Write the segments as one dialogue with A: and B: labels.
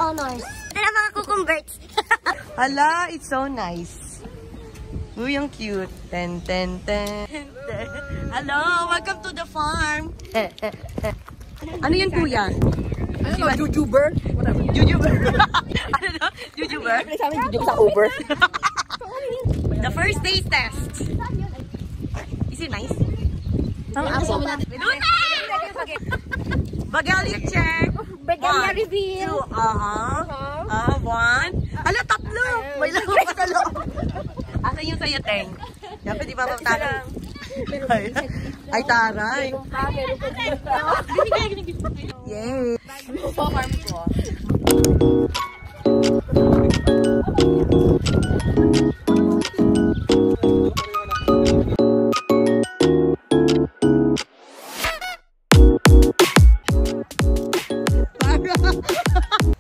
A: honors. Tara mga kukumberts.
B: Hala, it's so nice. Uy, ang cute. Ten. Hello, welcome to the farm. Ano yan, kuya?
C: Ano ba? YouTuber?
B: YouTuber? Ano no? YouTuber?
C: Sa amin, YouTube sa Uber.
B: The first taste test. Is it nice?
A: Ang aso mo na.
B: Bagay check.
A: Bagay reveal.
B: 2, one. Hala, tatlo. May laman pa sa loob. Asa yung sa'yo, Teng? Dapat di ba magtanong? Ay, taray. Yay.
C: Farm ko.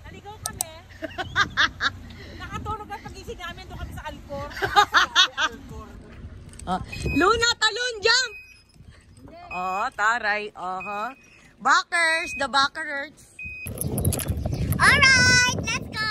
D: Naligaw kami. Nakatunog ang pag-isig namin. Doon kami sa Alcor.
B: Luna, talon, jump! Oh, taray. Backers, the backers.
A: Alright, let's go.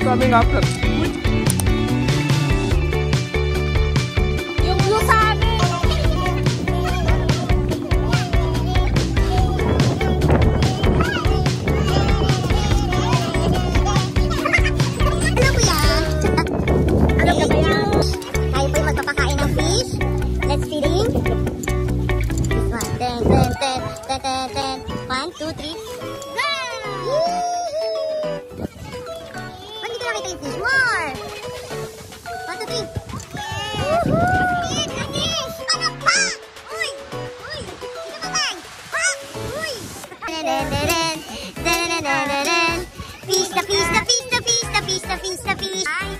C: Coming up.
A: Yung blue sa amin. Ano po yan? Ano ka ba yan? Tayo po'y magpapakain ng fish. Let's feeding. Ten. 1, 2, 3. Go! Hindi ko nakita yung fish. More! 1, 2, 3. Fish! Ano pa? Uy! Sino ba bang? Ha? Uy! Fish na fish. Ay!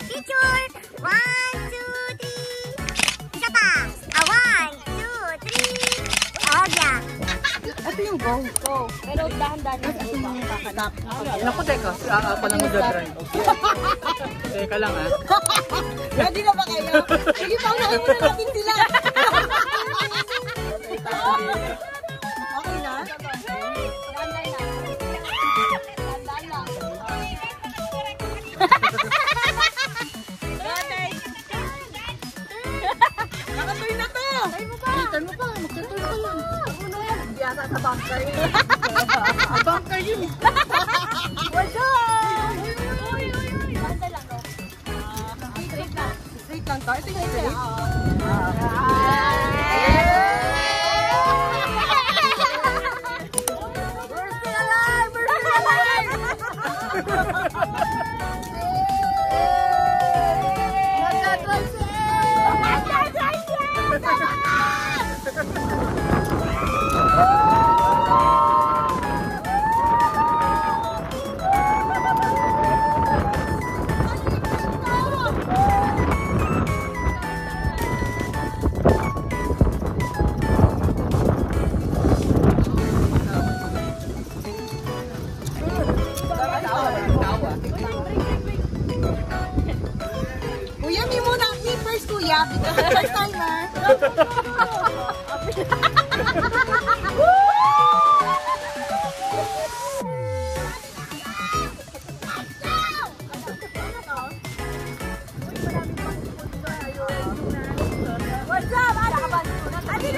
A: Picture! 1, 2, 3. Isa pa! 1, 2, 3. Oh, yeah!
C: Ito yung go.
D: Pero dahan-dahan na sa
C: Kakadap. Naku, teka. Ako lang mag-drive. Teka lang, ha?
D: Ready na ba kayo? Sige, paunahin muna natin sila. sa bunker yun.
C: Bunker yun.
D: Wala! Uy! Banda lang, no? Straight lang.
C: Straight lang to. Ito yung straight.
D: We're still alive! We're still alive!
B: Kuya, may muna me first, kuya. Because first timer.
D: What's up? Ate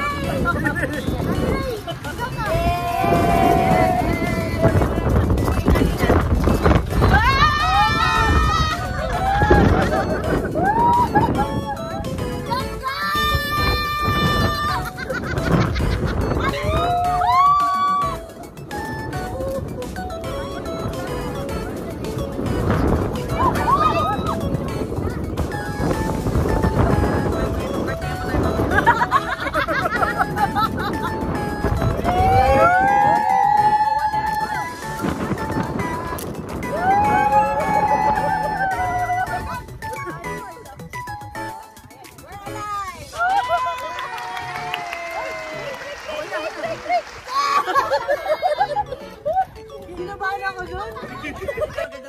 B: Kinabahan ako dun.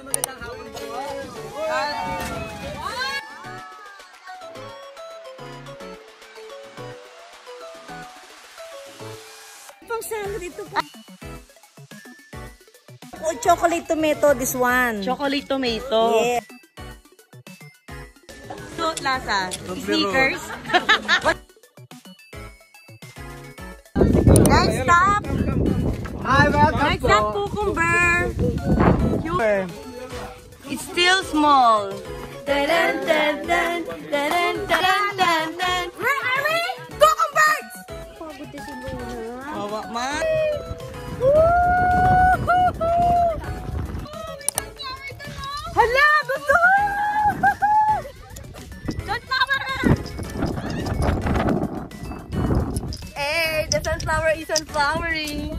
B: Magandang hapon po.
D: Pang salad ito po. Oh, chocolate tomato, this one.
B: Chocolate tomato.
D: Yeah.
B: So, lasa. Sneakers. Next stop. Next stop, cucumber. It's still small. Dun, dun, dun, dun, dun, dun, dun, dun. Where are we? Cucumbers!
A: Pagod na si Luna.
B: Mawa man. Hala! Gusto ko! Sunflower! Hey, the sunflower is sunflowering.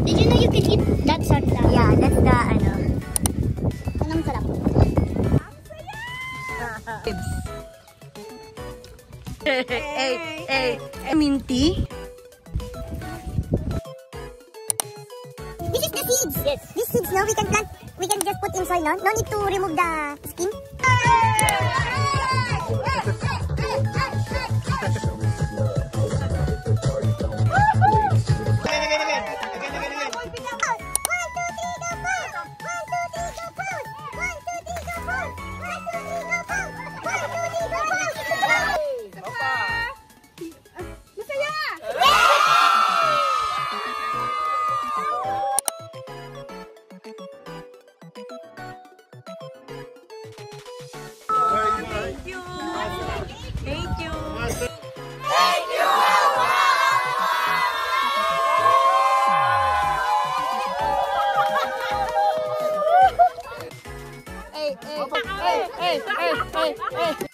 A: Did you know you can eat that sunflower? Yeah, that's the ano. Anong sarap?
B: Minty.
A: This is the seeds. Yes. These seeds, no, we can plant. We can just put in soil, no? No need to remove the skin.
B: Thank you. Thank you.
D: Hey, hey, hey, hey, hey, hey, hey.